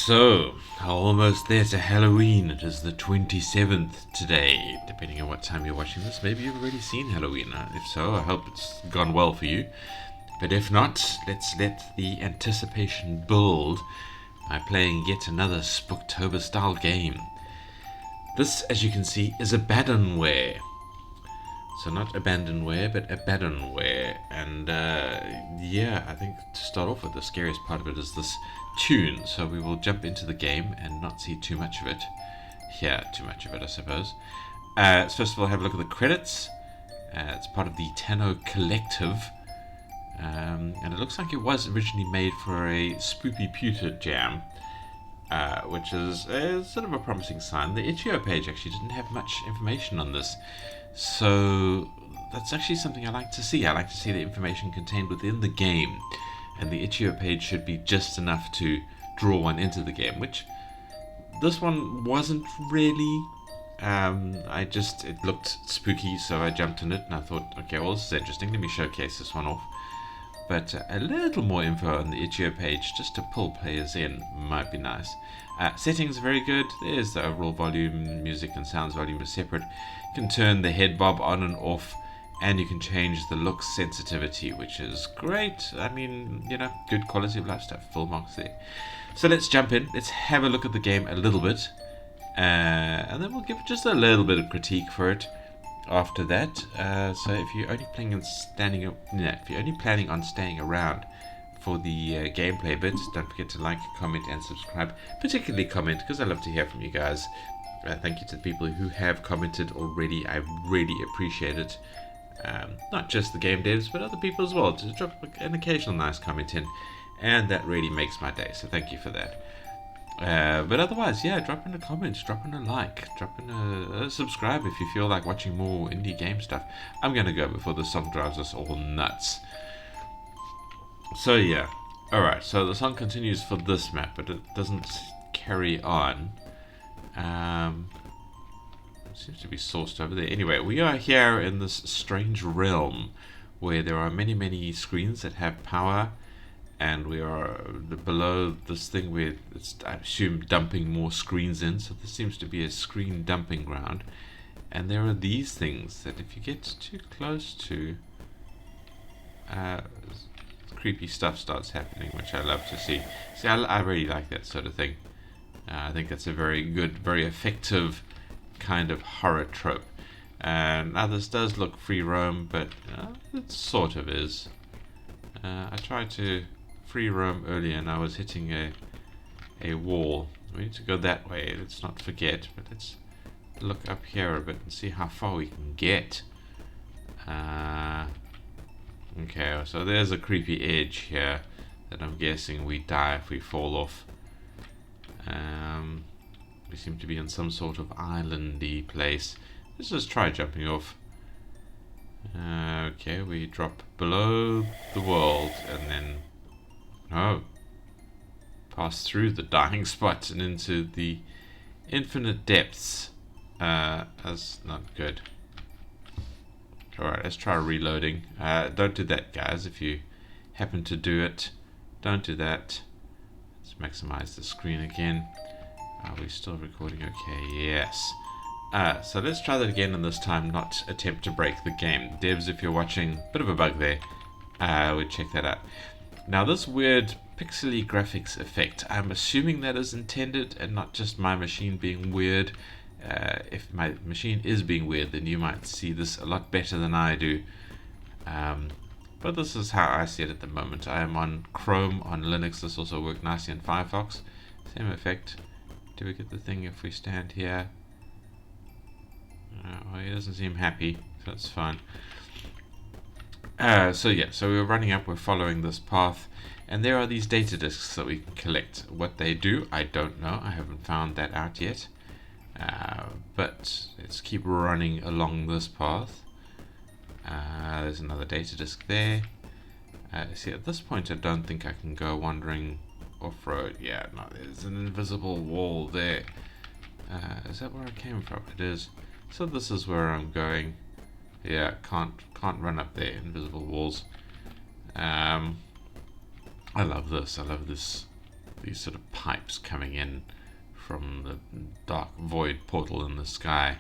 So, almost there to Halloween. It is the 27th today, depending on what time you're watching this. Maybe you've already seen Halloween. If so, I hope it's gone well for you. But if not, let's let the anticipation build by playing yet another Spooktober style game. This, as you can see, is Abaddonware. So not Abandonware, but Abaddonware. And yeah, I think to start off with, the scariest part of it is this tune. So we will jump into the game and not see too much of it. Yeah, too much of it, I suppose. So first of all, have a look at the credits. It's part of the Tanno Collective. And it looks like it was originally made for a Spoopy Pewter jam. Which is sort of a promising sign. The itch.io page actually didn't have much information on this. So that's actually something I like to see. I like to see the information contained within the game, and the itch.io page should be just enough to draw one into the game, which this one wasn't really. It looked spooky, so I jumped in it and I thought, okay, well, this is interesting. Let me showcase this one off. But a little more info on the itch.io page just to pull players in might be nice. Settings are very good. There's the overall volume, music and sounds volume is separate. You can turn the head bob on and off, and you can change the look sensitivity, which is great. I mean, you know, good quality of life stuff. Full marks there. So let's jump in. Let's have a look at the game a little bit, and then we'll give just a little bit of critique for it after that. So if you're only planning on staying around for the gameplay bit, don't forget to like, comment, and subscribe. Particularly comment, because I love to hear from you guys. Thank you to the people who have commented already. I really appreciate it. Not just the game devs, but other people as well. Just drop an occasional nice comment in, and that really makes my day. So thank you for that. But otherwise, yeah, drop in a comment, drop in a like, drop in a subscribe if you feel like watching more indie game stuff. I'm going to go before the song drives us all nuts. So yeah, alright, so the song continues for this map, but it doesn't carry on. It seems to be sourced over there. Anyway, we are here in this strange realm where there are many screens that have power. And we are below this thing where it's, I assume, dumping more screens in. So this seems to be a screen dumping ground. And there are these things that if you get too close to, creepy stuff starts happening, which I love to see. See, I really like that sort of thing. I think that's a very good, very effective kind of horror trope. Now this does look free roam, but it sort of is. I tried to free roam earlier and I was hitting a wall. We need to go that way, let's not forget, but let's look up here a bit and see how far we can get. Okay, so there's a creepy edge here that I'm guessing we die if we fall off. We seem to be in some sort of islandy place. Let's just try jumping off. Okay, we drop below the world and then pass through the dying spot and into the infinite depths. That's not good. Alright, let's try reloading. Don't do that, guys. If you happen to do it, don't do that. Let's maximize the screen again. Are we still recording? Okay, yes. So let's try that again, and this time not attempt to break the game. Devs, if you're watching, bit of a bug there. We'll check that out. Now this weird pixely graphics effect, I'm assuming that is intended and not just my machine being weird. If my machine is being weird, then you might see this a lot better than I do. But this is how I see it at the moment. I am on Chrome, on Linux. This also works nicely in Firefox. Same effect. Do we get the thing if we stand here? Well, he doesn't seem happy, so that's fine. So we're running up, we're following this path, and there are these data disks that we can collect. What they do, I don't know. I haven't found that out yet. But let's keep running along this path. There's another data disk there. See, at this point I don't think I can go wandering off-road. Yeah, no, there's an invisible wall there. Is that where I came from? It is. So this is where I'm going. Yeah, can't run up there. Invisible walls. I love this. I love this these sort of pipes coming in from the dark void portal in the sky.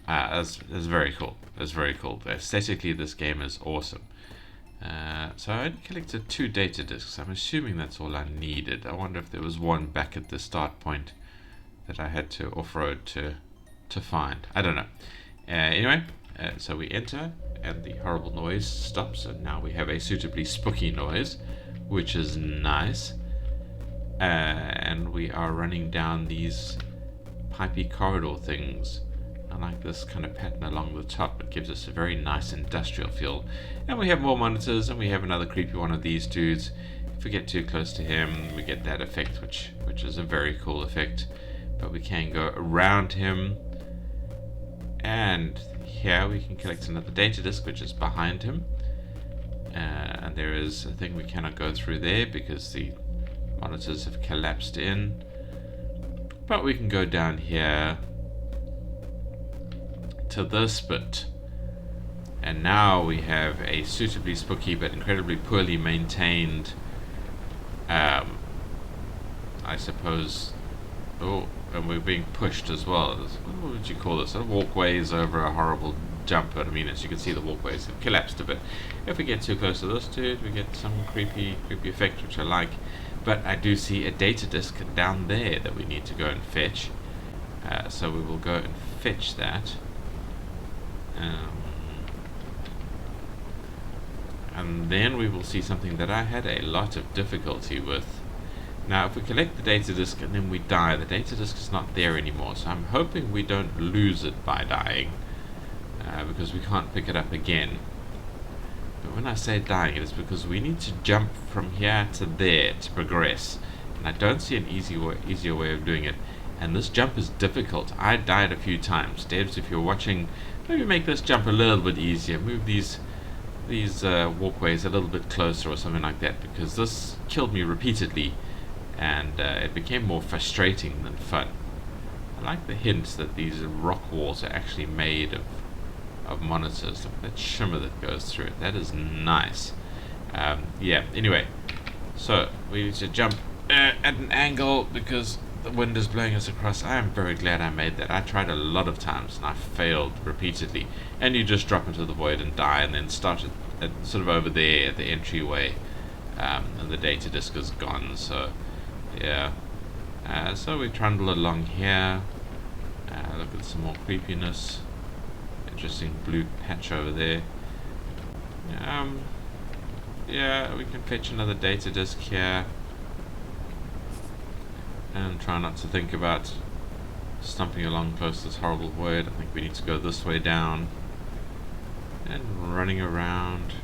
That's very cool. That's very cool. Aesthetically, this game is awesome. So I only collected 2 data discs. I'm assuming that's all I needed. I wonder if there was one back at the start point that I had to off-road to find. I don't know. Anyway, so we enter, and the horrible noise stops, and now we have a suitably spooky noise, which is nice. And we are running down these pipey corridor things. I like this kind of pattern along the top. It gives us a very nice industrial feel. And we have more monitors, and we have another creepy one of these dudes. If we get too close to him, we get that effect, which is a very cool effect. But we can go around him. And here we can collect another data disk, which is behind him. And there is a thing we cannot go through there because the monitors have collapsed in. But we can go down here to this bit, and now we have a suitably spooky but incredibly poorly maintained I suppose, and we're being pushed as well. What would you call this? Sort of walkways over a horrible jump. But I mean, as you can see, the walkways have collapsed a bit. If we get too close to this dude, we get some creepy effect, which I like. But I do see a data disk down there that we need to go and fetch. So we will go and fetch that. And then we will see something that I had a lot of difficulty with. Now, if we collect the data disk and then we die, the data disk is not there anymore. So I'm hoping we don't lose it by dying, because we can't pick it up again. But when I say dying, it is because we need to jump from here to there to progress. And I don't see an easier way of doing it. And this jump is difficult. I died a few times. Devs, if you're watching, maybe make this jump a little bit easier. Move these walkways a little bit closer or something like that, because this killed me repeatedly, and it became more frustrating than fun. I like the hint that these rock walls are actually made of monitors. Look at that shimmer that goes through it. That is nice. Yeah, anyway, so we need to jump at an angle because the wind is blowing us across. I am very glad I made that. I tried a lot of times and I failed repeatedly. And you just drop into the void and die, and then start at sort of over there at the entryway, and the data disk is gone. So yeah, so we trundle along here. Look at some more creepiness. Interesting blue patch over there. Yeah, we can fetch another data disk here. And try not to think about stumping along close to this horrible void. I think we need to go this way down. And running around.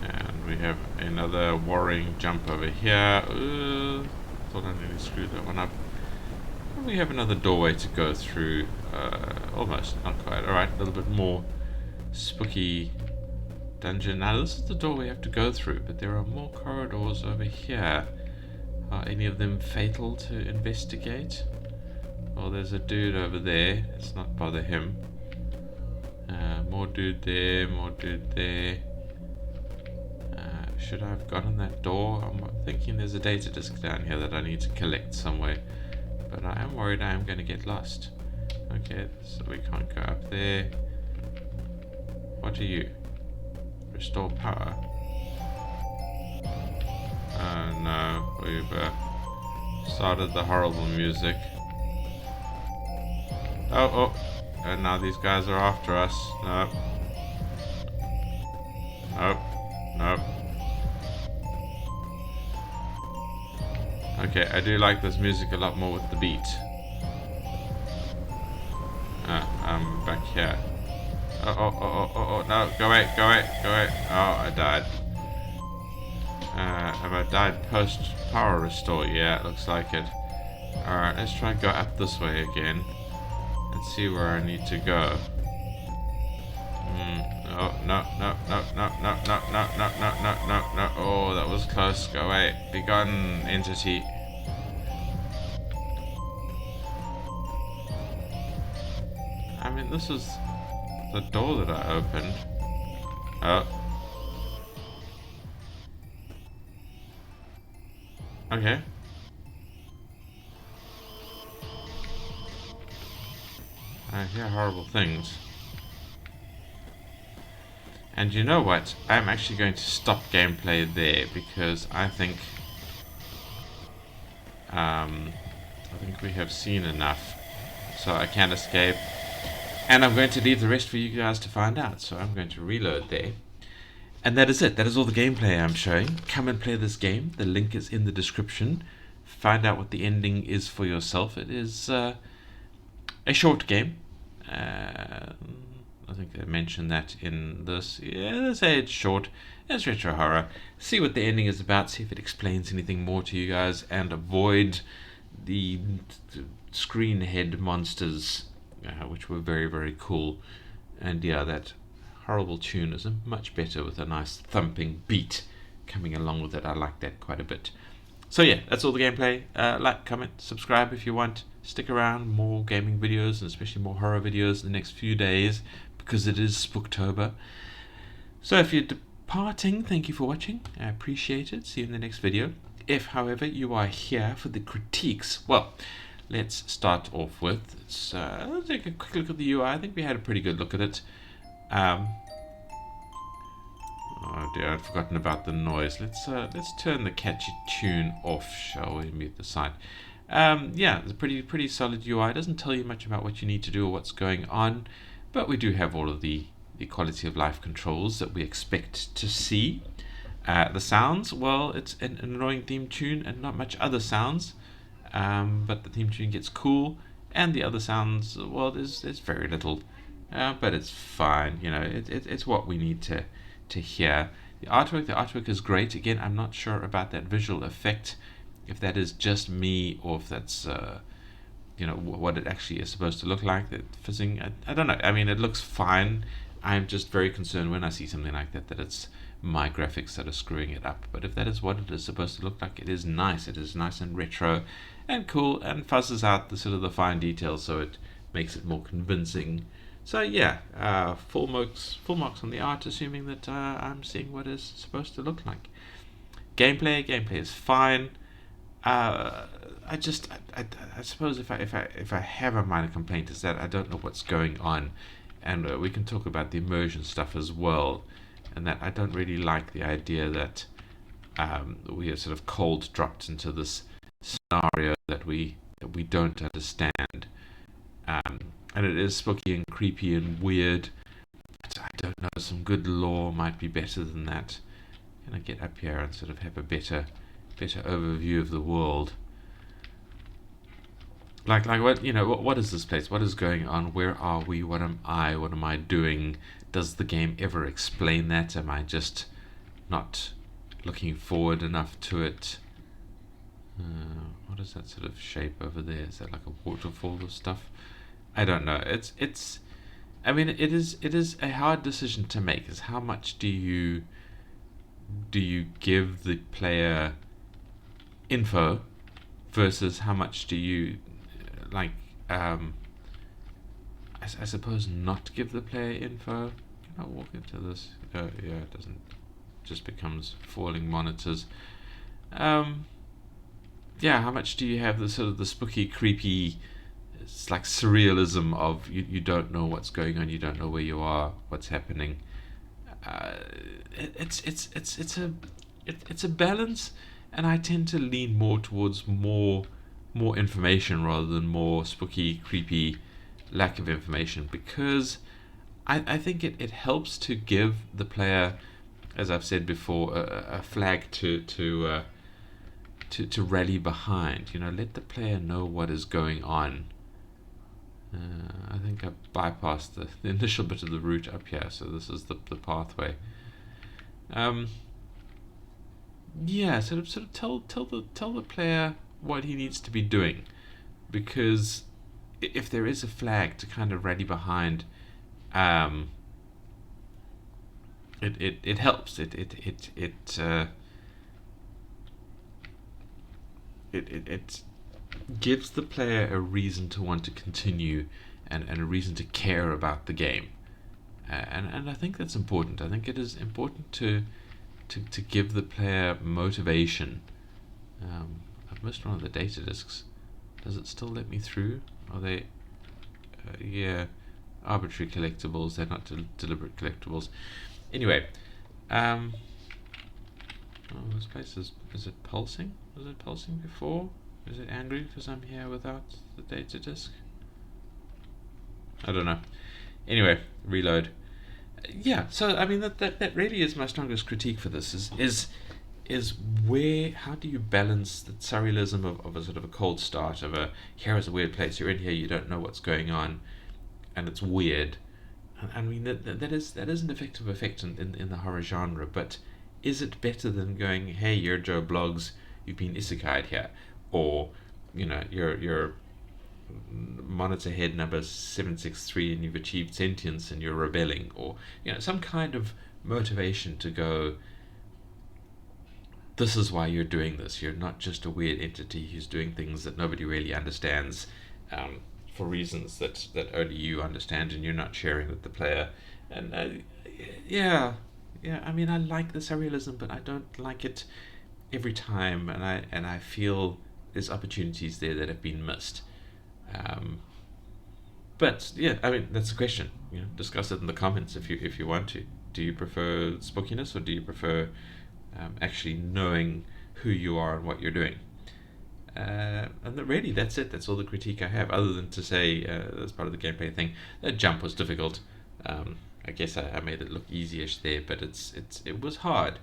And we have another worrying jump over here. Thought I nearly screwed that one up. And we have another doorway to go through. Almost, not quite. Alright, a little bit more spooky dungeon. Now this is the door we have to go through, but there are more corridors over here. Are any of them fatal to investigate? Oh, there's a dude over there. Let's not bother him. More dude there, more dude there. Should I have gotten that door? I'm thinking there's a data disk down here that I need to collect somewhere, but I am worried I am going to get lost. Okay, so we can't go up there. What are you? Restore power. Oh no, we've started the horrible music. Oh, and now these guys are after us. No. Nope. Okay, I do like this music a lot more with the beat. I'm back here. Oh, no, go away. Oh, I died. Have I died post power restore? Yeah, it looks like it. Alright, let's try and go up this way again and see where I need to go. Oh, no. Oh, that was close. Go away. Be gone, entity. I mean, this is the door that I opened. Oh, Okay. I hear horrible things. And you know what? I'm actually going to stop gameplay there because um, I think we have seen enough. So I can't escape. And I'm going to leave the rest for you guys to find out. So I'm going to reload there. And that is it. That is all the gameplay I'm showing. Come and play this game. The link is in the description. Find out what the ending is for yourself. It is a short game. I think I mentioned that in this. Yeah, let's say it's short. It's retro horror. See what the ending is about. See if it explains anything more to you guys. And avoid the screen head monsters, which were very, very cool. And yeah, that horrible tune is much better with a nice thumping beat coming along with it. I like that quite a bit. So yeah, that's all the gameplay. Like, comment, subscribe if you want. Stick around, more gaming videos and especially more horror videos in the next few days because it is Spooktober. So if you're departing, thank you for watching. I appreciate it. See you in the next video. If, however, you are here for the critiques, well, let's start off with, let's take a quick look at the UI. I think we had a pretty good look at it. Oh dear, I'd forgotten about the noise. Let's turn the catchy tune off, shall we? Mute the site. Yeah, it's a pretty solid UI. It doesn't tell you much about what you need to do or what's going on, but we do have all of the quality of life controls that we expect to see. The sounds, well, it's an annoying theme tune and not much other sounds, but the theme tune gets cool, and the other sounds, well, there's very little, but it's fine. You know, it's what we need to hear. The artwork is great. Again, I'm not sure about that visual effect, if that is just me or if that's you know, what it actually is supposed to look like. That fizzing, I don't know. I mean, it looks fine. I'm just very concerned when I see something like that it's my graphics that are screwing it up. But if that is what it is supposed to look like, it is nice. It is nice and retro and cool and fuzzes out the sort of the fine details, so it makes it more convincing. So yeah, full marks on the art, assuming that I'm seeing what it's supposed to look like. Gameplay is fine. I suppose if I have a minor complaint is that I don't know what's going on, and we can talk about the immersion stuff as well, and that I don't really like the idea that we are sort of cold dropped into this scenario that we don't understand, and it is spooky and creepy and weird. But I don't know. Some good lore might be better than that. Can I get up here and sort of have a better overview of the world? Like what, you know, what is this place? What is going on? Where are we? What am I doing? Does the game ever explain that? Am I just not looking forward enough to it? What is that sort of shape over there? Is that like a waterfall of stuff? I don't know. It's I mean, it is a hard decision to make. Is how much do you give the player info versus how much do you like I suppose not give the player info. Can I walk into this? Yeah, it doesn't. Just becomes falling monitors. Yeah, how much do you have the sort of the spooky, creepy? It's like surrealism of you don't know what's going on, you don't know where you are, what's happening. It's a balance, and I tend to lean more towards more information rather than more spooky, creepy lack of information, because I think it helps to give the player, as I've said before, a flag to rally behind. You know, let the player know what is going on. I think I bypassed the initial bit of the route up here, so this is the pathway. Yeah, sort of tell the player what he needs to be doing, because if there is a flag to kind of rally behind, it helps. It gives the player a reason to want to continue, and a reason to care about the game, and I think that's important. I think it is important to give the player motivation, I've missed one of the data discs. Does it still let me through? Are they... yeah, arbitrary collectibles. They're not deliberate collectibles. Anyway, oh, this place is it pulsing? Was it pulsing before? Is it angry because I'm here without the data disc? I don't know. Anyway, reload. Yeah, so I mean that really is my strongest critique for this is where, how do you balance the surrealism of a sort of a cold start, of a, here is a weird place, you're in here, you don't know what's going on, and it's weird. I mean that is an effective effect in the horror genre, but is it better than going, hey, you're Joe Bloggs, you've been isekai'd here, or you're monitor head number 763 and you've achieved sentience and you're rebelling, or some kind of motivation to go, this is why you're doing this, you're not just a weird entity who's doing things that nobody really understands, for reasons that only you understand and you're not sharing with the player. And yeah, I mean, I like the surrealism, but I don't like it every time, and I feel there's opportunities there that have been missed. But yeah, I mean, that's the question. Discuss it in the comments if you want to. Do you prefer spookiness, or do you prefer actually knowing who you are and what you're doing? And really, that's it. That's all the critique I have, other than to say, as part of the gameplay thing, that jump was difficult. I guess I made it look easy-ish there, but it was hard,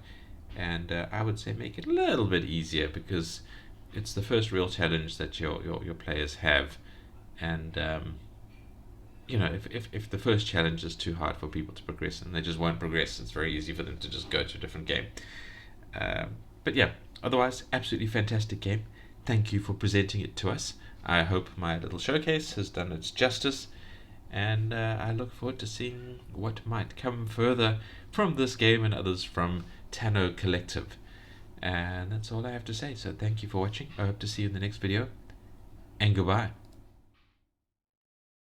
and I would say make it a little bit easier, because it's the first real challenge that your players have, and if the first challenge is too hard for people to progress and they just won't progress, it's very easy for them to just go to a different game. But yeah, otherwise, absolutely fantastic game. Thank you for presenting it to us. I hope my little showcase has done its justice, and I look forward to seeing what might come further from this game and others from Tanno Collective. And that's all I have to say, so thank you for watching. I hope to see you in the next video, and goodbye.